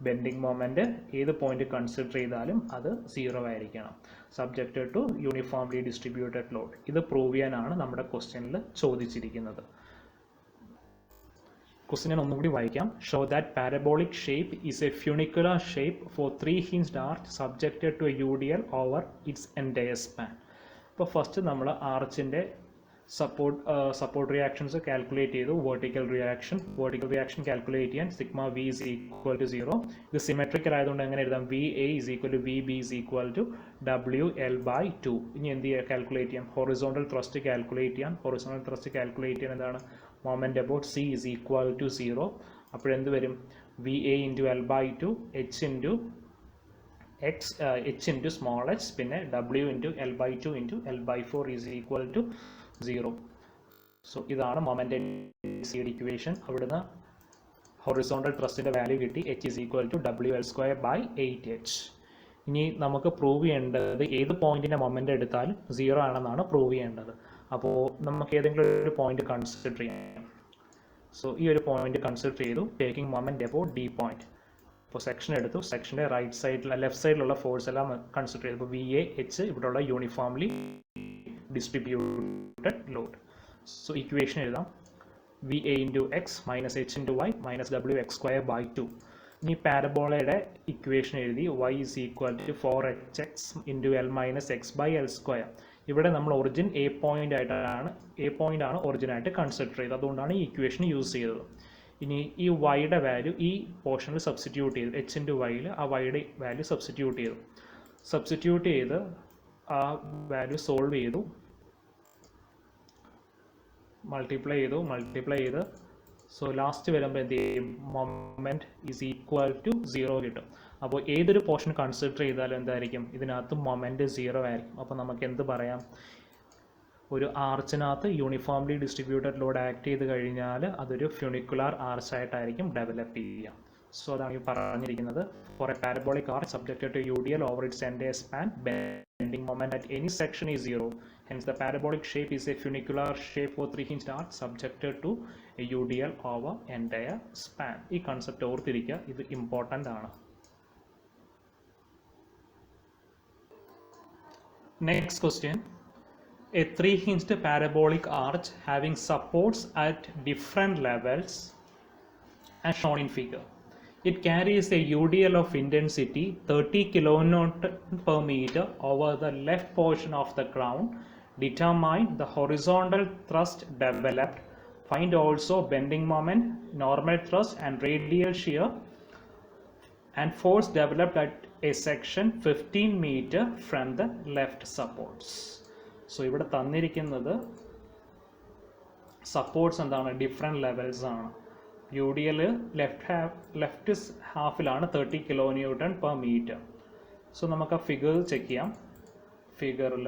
ബെൻഡിങ് മൊമെൻറ്റ് ഏത് പോയിന്റ് കൺസിഡർ ചെയ്താലും അത് 0 ആയിരിക്കണം. Subjected to uniformly distributed load. ഇത് പ്രൂവ് ചെയ്യാനാണ് നമ്മുടെ ക്വസ്റ്റ്യനിൽ ചോദിച്ചിരിക്കുന്നത്. ക്വസ്റ്റ്യൻ ഒന്നും കൂടി വായിക്കാം. Show that parabolic shape is a funicular shape for 3-hinged arch subjected to a UDL over its entire span. ഇപ്പോൾ ഫസ്റ്റ് നമ്മൾ ആർച്ചിൻ്റെ സപ്പോർട്ട് റിയാക്ഷൻസ് കാൽക്കുലേറ്റ് ചെയ്തു. വെർട്ടിക്കൽ റിയാക്ഷൻ കാൽക്കുലേറ്റ് ചെയ്യാൻ sigma V is equal to 0. ഇത് സിമെട്രിക്കൽ ആയതുകൊണ്ട് എങ്ങനെ എഴുതാം? VA is equal to VB is equal to WL/2. ഇനി എന്ത് ചെയ്യുക? കാൽക്കുലേറ്റ് ചെയ്യാം. ഹൊറിസോണ്ടൽ ത്രസ്റ്റ് കാൽക്കുലേറ്റ് ചെയ്യാൻ എന്താണ്? Moment about C is equal to 0. അപ്പോഴെന്ത് വരും? VA into L/2 H into small h പിന്നെ W into L/2 into L/4 is equal to 0. So ഇതാണ് മൊമെൻ്റ് സീഡ് ഇക്വേഷൻ. അവിടുന്ന് ഹൊറിസോണ്ടൽ ത്രസ്റ്റിൻ്റെ വാല്യൂ കിട്ടി, h is equal to WL²/8h. ഇനി നമുക്ക് പ്രൂവ് ചെയ്യേണ്ടത് ഏത് പോയിന്റിൻ്റെ മൊമെൻ്റ് എടുത്താലും 0 ആണെന്നാണ് പ്രൂവ് ചെയ്യേണ്ടത്. അപ്പോൾ നമുക്ക് ഏതെങ്കിലും ഒരു പോയിന്റ് കൺസിഡർ ചെയ്യാം. സോ ഈ ഒരു പോയിന്റ് കൺസിഡർ ചെയ്തു, taking moment about D point. അപ്പോൾ സെക്ഷൻ എടുത്തു, സെക്ഷൻ്റെ റൈറ്റ് സൈഡിൽ ലെഫ്റ്റ് സൈഡിലുള്ള ഫോഴ്സ് എല്ലാം കൺസിഡർ ചെയ്തു. അപ്പോൾ VA/H ഇവിടെയുള്ള uniformly distributed load. So equation എഴുതാം, VA into x minus h into y minus WX²/2. ഇനി പാരബോളയുടെ ഇക്വേഷൻ എഴുതി, y is equal to 4hx into L minus x/L². ഇവിടെ നമ്മൾ ഒറിജിൻ A പോയിന്റ് ആണ് ഒറിജിനായിട്ട് കൺസിഡർ ചെയ്തത്, അതുകൊണ്ടാണ് ഈ ഇക്വേഷൻ യൂസ് ചെയ്തത്. ഇനി ഈ വൈയുടെ വാല്യൂ ഈ പോർഷനിൽ സബ്സ്റ്റിറ്റ്യൂട്ട് ചെയ്തു, h into yയിൽ ആ വൈയുടെ വാല്യൂ സബ്സ്റ്റിറ്റ്യൂട്ട് ചെയ്ത് ആ വാല്യൂ സോൾവ് ചെയ്തു, മൾട്ടിപ്ലൈ ചെയ്ത് സോ ലാസ്റ്റ് വരുമ്പോൾ എന്ത് ചെയ്യും, മൊമെൻറ്റ് ഈസ് ഈക്വൽ ടു 0 കിട്ടും. അപ്പോൾ ഏതൊരു പോർഷൻ കൺസിഡർ ചെയ്താലും എന്തായിരിക്കും, ഇതിനകത്ത് മൊമെൻറ്റ് 0 ആയിരിക്കും. അപ്പോൾ നമുക്ക് എന്ത് പറയാം, ഒരു ആർച്ചിനകത്ത് യൂണിഫോംലി ഡിസ്ട്രിബ്യൂട്ടഡ് ലോഡ് ആക്ട് ചെയ്ത് കഴിഞ്ഞാൽ അതൊരു ഫ്യൂണിക്കുലാർ ആർച്ചായിട്ടായിരിക്കും ഡെവലപ്പ് ചെയ്യുക. സോ അതാണ് ഈ പറഞ്ഞിരിക്കുന്നത്. For a parabolic arch subjected to UDL over its entire span, bending moment at any section is 0. Hence the parabolic shape is a funicular shape for 3-hinged arch subjected to a UDL over entire span. ഈ കൺസെപ്റ്റ് ഓർത്തിരിക്കുക, ഇത് ഇമ്പോർട്ടൻ്റ് ആണ്. Next question. A 3-hinged parabolic arch having supports at different levels as shown in figure. It carries a UDL of intensity 30 kN per meter over the left portion of the crown. Determine the horizontal thrust developed. Find also bending moment, normal thrust and radial shear and force developed at a section 15 meter from the left supports. So ഇവിടെ തന്നിരിക്കുന്നത് സപ്പോർട്ട്സ് എന്താണ്, ഡിഫറെൻറ്റ് ലെവൽസ് ആണ്. UDL ലെഫ്റ്റ് ഹാഫിലാണ് 30 kN per meter. സോ നമുക്ക് ആ ഫിഗർ ചെക്ക് ചെയ്യാം. ഫിഗറിൽ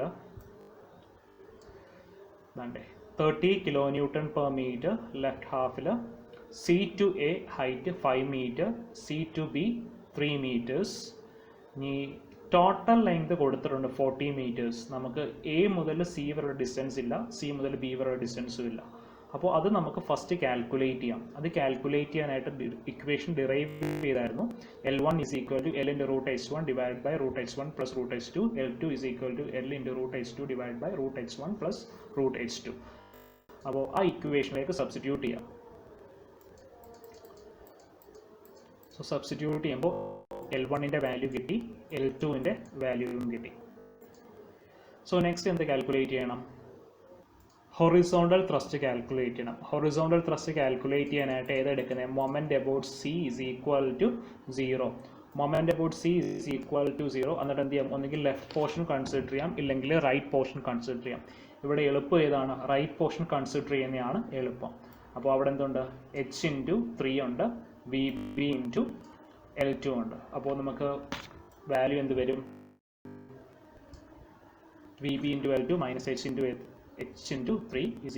30 kN per meter left Hafil, C to A height 5 meter, C to B 3 meters. ഇനി ടോട്ടൽ ലെങ്ത് കൊടുത്തിട്ടുണ്ട് 40 meters. നമുക്ക് A മുതൽ C വരെ ഡിസ്റ്റൻസ് ഇല്ല, C മുതൽ B വരെ ഡിസ്റ്റൻസും ഇല്ല. അപ്പോൾ അത് നമുക്ക് ഫസ്റ്റ് കാൽക്കുലേറ്റ് ചെയ്യാം. അത് കാൽക്കുലേറ്റ് ചെയ്യാനായിട്ട് ഇക്വേഷൻ ഡിറൈവ് ചെയ്തായിരുന്നു. L1 is equal to L into root h1 divided by root h1 plus root h2. L2 is equal to L into root h2 divided by root h1 plus root h2. അപ്പോൾ ആ ഇക്വേഷനിലേക്ക് സബ്സ്റ്റിറ്റ്യൂട്ട് ചെയ്യാം. സോ സബ്സ്റ്റിറ്റ്യൂട്ട് ചെയ്യുമ്പോൾ L1ൻ്റെ വാല്യൂ കിട്ടി, L2ൻ്റെ വാല്യൂവും കിട്ടി. സോ നെക്സ്റ്റ് എന്ത് കാൽക്കുലേറ്റ് ചെയ്യണം, ഹൊറിസോണ്ടൽ ത്രസ്റ്റ് കാൽക്കുലേറ്റ് ചെയ്യണം. ഹൊറിസോണ്ടൽ ത്രസ്റ്റ് കാൽക്കുലേറ്റ് ചെയ്യാനായിട്ട് ഏതെടുക്കുന്നത്, moment about C is equal to 0. Moment about C is equal to 0. എന്നിട്ട് എന്ത് ചെയ്യാം, ഒന്നുകിൽ ലെഫ്റ്റ് പോർഷൻ കൺസിഡർ ചെയ്യാം, ഇല്ലെങ്കിൽ റൈറ്റ് പോർഷൻ കൺസിഡർ ചെയ്യാം. ഇവിടെ എളുപ്പം ഏതാണ്, റൈറ്റ് പോർഷൻ കൺസിഡർ ചെയ്യുന്നതാണ് എളുപ്പം. അപ്പോൾ അവിടെ എന്തുണ്ട്, h into 3 ഉണ്ട്, VB into L2 ഉണ്ട്. അപ്പോൾ നമുക്ക് വാല്യൂ എന്ത് വരും, VB into L2 minus h into 3 is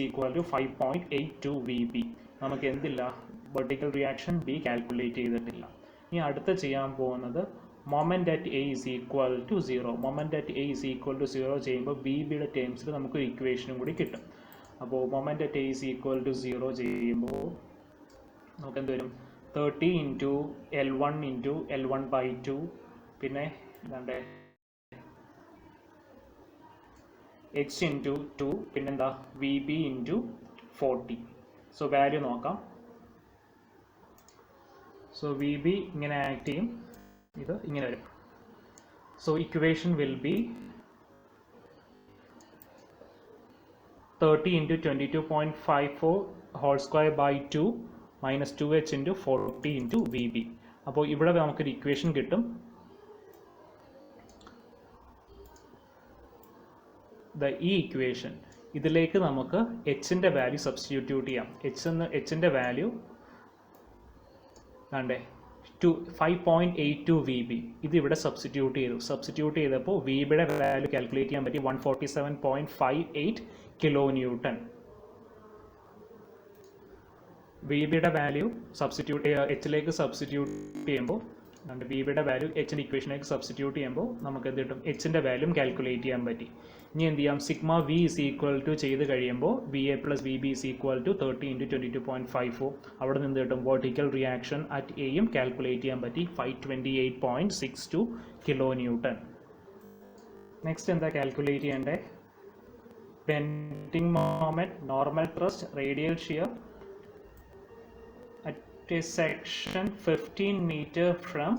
equal to 5.82 VB. നമുക്ക് എന്തില്ല, വെർട്ടിക്കൽ റിയാക്ഷൻ B കാൽക്കുലേറ്റ് ചെയ്തിട്ടില്ല. ഇനി അടുത്ത ചെയ്യാൻ പോകുന്നത് moment at A is equal to 0. Moment at A is equal to 0 ചെയ്യുമ്പോൾ VBയുടെ ടേംസിൽ നമുക്കൊരു ഇക്വേഷനും കൂടി കിട്ടും. അപ്പോൾ moment at A is equal to 0 ചെയ്യുമ്പോൾ നമുക്ക് എന്ത് വരും, 30 into L1 into L1/2, പിന്നെ എന്താണ്ട് h into 2, പിന്നെന്താ VB into 40. സോ വാല്യൂ നോക്കാം. സോ VB ഇങ്ങനെ ആക്ട് ചെയ്യും, ഇത് ഇങ്ങനെ വരും. So equation will be 30 into 22.54 whole square by 2 minus 2h into 40 into VB. അപ്പോൾ ഇവിടെ നമുക്കൊരു ഇക്വേഷൻ കിട്ടും. ഈ ഇക്വേഷൻ ഇതിലേക്ക് നമുക്ക് എച്ചിൻ്റെ വാല്യൂ സബ്സ്റ്റിറ്റ്യൂട്ട് ചെയ്യാം. എച്ചിൻ്റെ വാല്യൂ കണ്ടേ 5.82 VB. ഇത് ഇവിടെ സബ്സ്റ്റിറ്റ്യൂട്ട് ചെയ്തപ്പോൾ VBയുടെ വാല്യൂ കാൽക്കുലേറ്റ് ചെയ്യാൻ പറ്റി 147.58 കിലോ ന്യൂട്ടൺ. VBയുടെ വാല്യൂ എച്ചിലേക്ക് സബ്സ്റ്റിറ്റ്യൂട്ട് ചെയ്യുമ്പോൾ VBയുടെ വാല്യൂ എച്ചിൻ്റെ ഇക്വേഷനിലേക്ക് സബ്സ്റ്റിറ്റ്യൂട്ട് ചെയ്യുമ്പോൾ നമുക്ക് എന്ത് കിട്ടും? എച്ചിൻ്റെ വാല്യൂം കാൽക്കുലേറ്റ് ചെയ്യാൻ പറ്റി. ഇനി എന്ത് ചെയ്യാം? Sigma V is equal to ചെയ്ത് കഴിയുമ്പോൾ VA plus VB is equal to 30 into 22.54. അവിടെ നിന്ന് കിട്ടും വെർട്ടിക്കൽ റിയാക്ഷൻ അറ്റ് എയും കാൽക്കുലേറ്റ് ചെയ്യാൻ പറ്റി 528.62 കിലോ ന്യൂട്ടൺ. നെക്സ്റ്റ് എന്താ കാൽക്കുലേറ്റ് ചെയ്യേണ്ടത്? Bending moment, normal thrust, radial shear at a section 15 meter from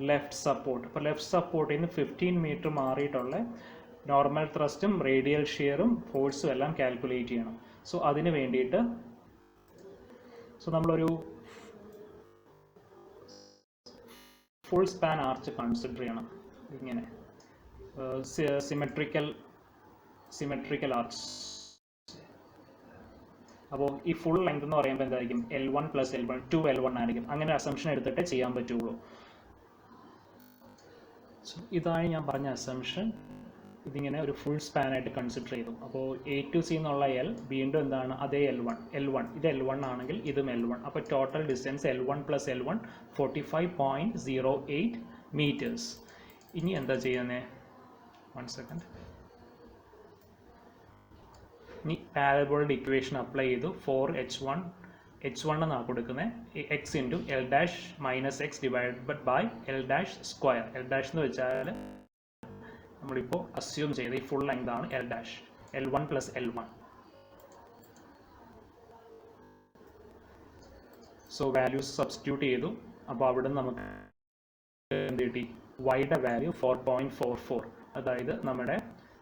left support. അപ്പോൾ ലെഫ്റ്റ് സപ്പോർട്ടിൽ നിന്ന് 15 മീറ്റർ മാറിയിട്ടുള്ള നോർമൽ ത്രസ്റ്റും റേഡിയൽ ഷിയറും ഫോഴ്സും എല്ലാം കാൽക്കുലേറ്റ് ചെയ്യണം. സോ അതിന് വേണ്ടിയിട്ട് നമ്മളൊരു ഫുൾ സ്പാൻ ആർച്ച് കൺസിഡർ ചെയ്യണം. ഇങ്ങനെ സിമെട്രിക്കൽ ആർച്ച്. അപ്പോൾ ഈ ഫുൾ ലെങ്ത് എന്ന് പറയുമ്പോൾ എന്തായിരിക്കും? L1 + L1 2L1 ആയിരിക്കും. അങ്ങനെ അസംഷൻ എടുത്തിട്ടേ ചെയ്യാൻ പറ്റുള്ളൂ. ഇതാണ് ഞാൻ പറഞ്ഞ അസംഷൻ. ഇതിങ്ങനെ ഒരു ഫുൾ സ്പാൻ ആയിട്ട് കൺസിഡർ ചെയ്തു. അപ്പോൾ A to C എന്നുള്ള L വീണ്ടും എന്താണ്? അതേ L1 ഇത് L1 ആണെങ്കിൽ ഇതും L1. അപ്പോൾ total distance L1 + L1 45.08 metres. ഇനി എന്താ ചെയ്യുന്നത്? 1 സെക്കൻഡ്. ഇനി പാരബോളയുടെ ഇക്വേഷൻ അപ്ലൈ ചെയ്തു. 4h1 എന്നാണ് കൊടുക്കുന്നത്. x ഇൻറ്റു L dash minus X divided by L dash square. L dash എന്ന് വെച്ചാൽ നമ്മളിപ്പോൾ അസ്യൂം ചെയ്ത് ഈ ഫുൾ ലെങ്ത് ആണ് L dash. L1 + L1. So values substitute ചെയ്തു. അപ്പോൾ അവിടെ നമുക്ക് എന്ത് കിട്ടി? വൈയുടെ വാല്യൂ 4.44. അതായത് നമ്മുടെ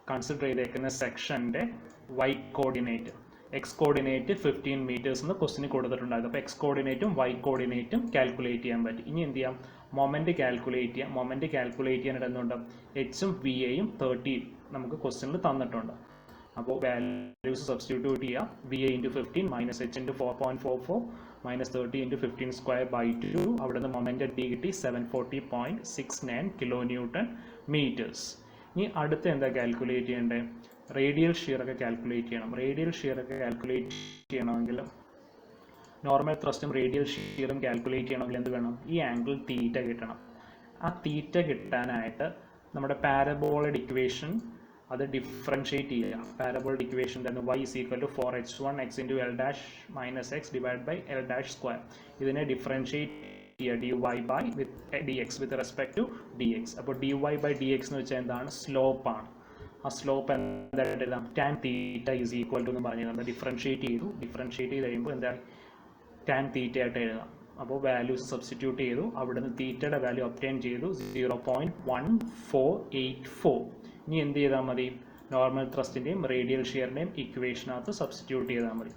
കൺസിഡർ ചെയ്തേക്കുന്ന സെക്ഷൻ്റെ y coordinate. x coordinate 15 meters എന്ന് ക്വസ്റ്റിന് കൊടുത്തിട്ടുണ്ടായിരുന്നു. അപ്പോൾ x കോർഡിനേറ്റും y കോർഡിനേറ്റും കാൽക്കുലേറ്റ് ചെയ്യാൻ പറ്റി. ഇനി എന്ത് ചെയ്യാം? മൊമെൻറ്റ് കാൽക്കുലേറ്റ് ചെയ്യാം. മൊമെൻറ്റ് കാൽക്കുലേറ്റ് ചെയ്യാനായിട്ട് എന്തുണ്ട്? എച്ചും VAയും 30 നമുക്ക് ക്വസ്റ്റിനിൽ തന്നിട്ടുണ്ട്. അപ്പോൾ വാല്യൂസ് സബ്സ്റ്റിറ്റ്യൂട്ട് ചെയ്യാം. VA × 15 minus H × 4.44 minus 30 × 15² / 2. അവിടെ നിന്ന് മൊമെൻറ്റ് D കിട്ടി 740.69 കിലോ ന്യൂട്ടൺ മീറ്റേഴ്സ്. ഇനി അടുത്ത് എന്താ കാൽക്കുലേറ്റ് ചെയ്യേണ്ടത്? റേഡിയൽ ഷിയറൊക്കെ കാൽക്കുലേറ്റ് ചെയ്യണം. റേഡിയൽ ഷിയറൊക്കെ കാൽക്കുലേറ്റ് ചെയ്യണമെങ്കിൽ നോർമൽ ത്രസ്റ്റും റേഡിയൽ ഷിയറും കാൽക്കുലേറ്റ് ചെയ്യണമെങ്കിൽ എന്ത് വേണം? ഈ ആംഗിൾ തീറ്റ കിട്ടണം. ആ തീറ്റ കിട്ടാനായിട്ട് നമ്മുടെ പാരബോളയുടെ ഇക്വേഷൻ അത് ഡിഫറൻഷ്യേറ്റ് ചെയ്യുക. പാരബോളയുടെ ഇക്വേഷൻ തന്നെ y is equal to 4h1 x into L dash minus x divided by L dash square. ഇതിനെ ഡിഫറൻഷ്യേറ്റ് ചെയ്യുക dy by with dx with respect to dx. അപ്പോൾ dy by dx എന്ന് വെച്ചാൽ എന്താണ്? സ്ലോപ്പാണ്. ആ സ്ലോപ്പ് എന്തായിട്ട് എഴുതാം? tan theta is equal to എന്ന് പറഞ്ഞ് നമ്മൾ ഡിഫറൻഷ്യേറ്റ് ചെയ്തു കഴിയുമ്പോൾ എന്താണ്? tan തീറ്റ ആയിട്ട് എഴുതാം. അപ്പോൾ വാല്യൂസ് സബ്സ്റ്റിറ്റ്യൂട്ട് ചെയ്തു. അവിടെ നിന്ന് തീറ്റയുടെ വാല്യൂ ഒബ്റ്റെയിൻ ചെയ്തു 0.1484. ഇനി എന്ത് ചെയ്താൽ മതി? നോർമൽ ത്രസ്റ്റിൻ്റെയും റേഡിയൽ ഷിയറിൻ്റെയും ഇക്വേഷനകത്ത് സബ്സ്റ്റിറ്റ്യൂട്ട് ചെയ്താൽ മതി.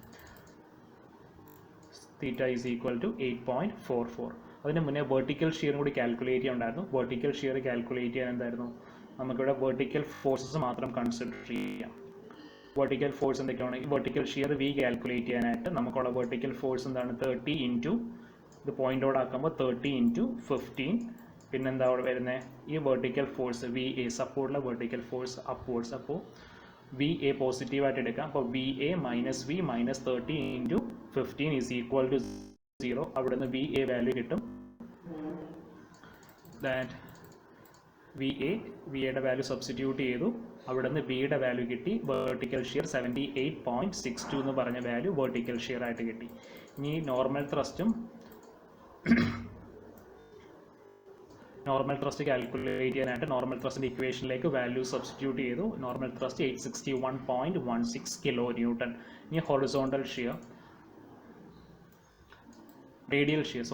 തീറ്റ is equal to 8.44. അതിന് മുന്നേ വെർട്ടിക്കൽ ഷിയറും കൂടി കാൽക്കുലേറ്റ് ചെയ്യാനുണ്ടായിരുന്നു. വെർട്ടിക്കൽ ഷിയർ കാൽക്കുലേറ്റ് ചെയ്യാൻ എന്തായിരുന്നു? നമുക്കിവിടെ വെർട്ടിക്കൽ ഫോഴ്സസ് മാത്രം കൺസിഡർ ചെയ്യാം. വെർട്ടിക്കൽ ഫോഴ്സ് എന്തൊക്കെയാണ്? ഈ വെർട്ടിക്കൽ ഷിയർ V കാൽക്കുലേറ്റ് ചെയ്യാനായിട്ട് നമുക്കുള്ള വെർട്ടിക്കൽ ഫോഴ്സ് എന്താണ്? 30 ഇൻറ്റു ഇത് പോയിൻ്റോട് ആക്കുമ്പോൾ 30 ഇൻറ്റു 15. പിന്നെന്താ അവിടെ വരുന്നത്? ഈ വെർട്ടിക്കൽ ഫോഴ്സ് VA സപ്പോർട്ടിലെ വെർട്ടിക്കൽ ഫോഴ്സ് അപ്വേർഡ്സ്. അപ്പോൾ VA പോസിറ്റീവായിട്ട് എടുക്കാം. അപ്പോൾ VA minus V minus 30 into 15 is equal to 0. അവിടെ നിന്ന് VA വാല്യൂ കിട്ടും. ദാറ്റ് VAയുടെ വാല്യൂ സബ്സ്റ്റിറ്റ്യൂട്ട് ചെയ്തു. അവിടെ നിന്ന് Vയുടെ വാല്യൂ കിട്ടി. വെർട്ടിക്കൽ ഷിയർ 78.62 എന്ന് പറഞ്ഞ വാല്യൂ വെർട്ടിക്കൽ ഷിയർ ആയിട്ട് കിട്ടി. ഇനി നോർമൽ ത്രസ്റ്റും നോർമൽ ത്രസ്റ്റ് കാൽക്കുലേറ്റ് ചെയ്യാനായിട്ട് നോർമൽ ത്രസ്റ്റിൻ്റെ ഇക്വേഷനിലേക്ക് വാല്യൂ സബ്സ്റ്റിറ്റ്യൂട്ട് ചെയ്തു. Normal thrust 861.16 kilo newton. ഇനി horizontal shear radial shear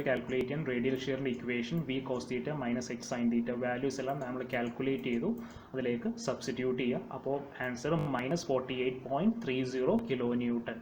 calculate ചെയ്യാൻ റേഡിയൽ ഷിയറിൻ്റെ equation V cos θ minus X sin θ values എല്ലാം നമ്മൾ കാൽക്കുലേറ്റ് ചെയ്തു. അതിലേക്ക് സബ്സ്റ്റിറ്റ്യൂട്ട് ചെയ്യുക. അപ്പോൾ ആൻസർ -48.30 കിലോ ന്യൂട്ടൺ.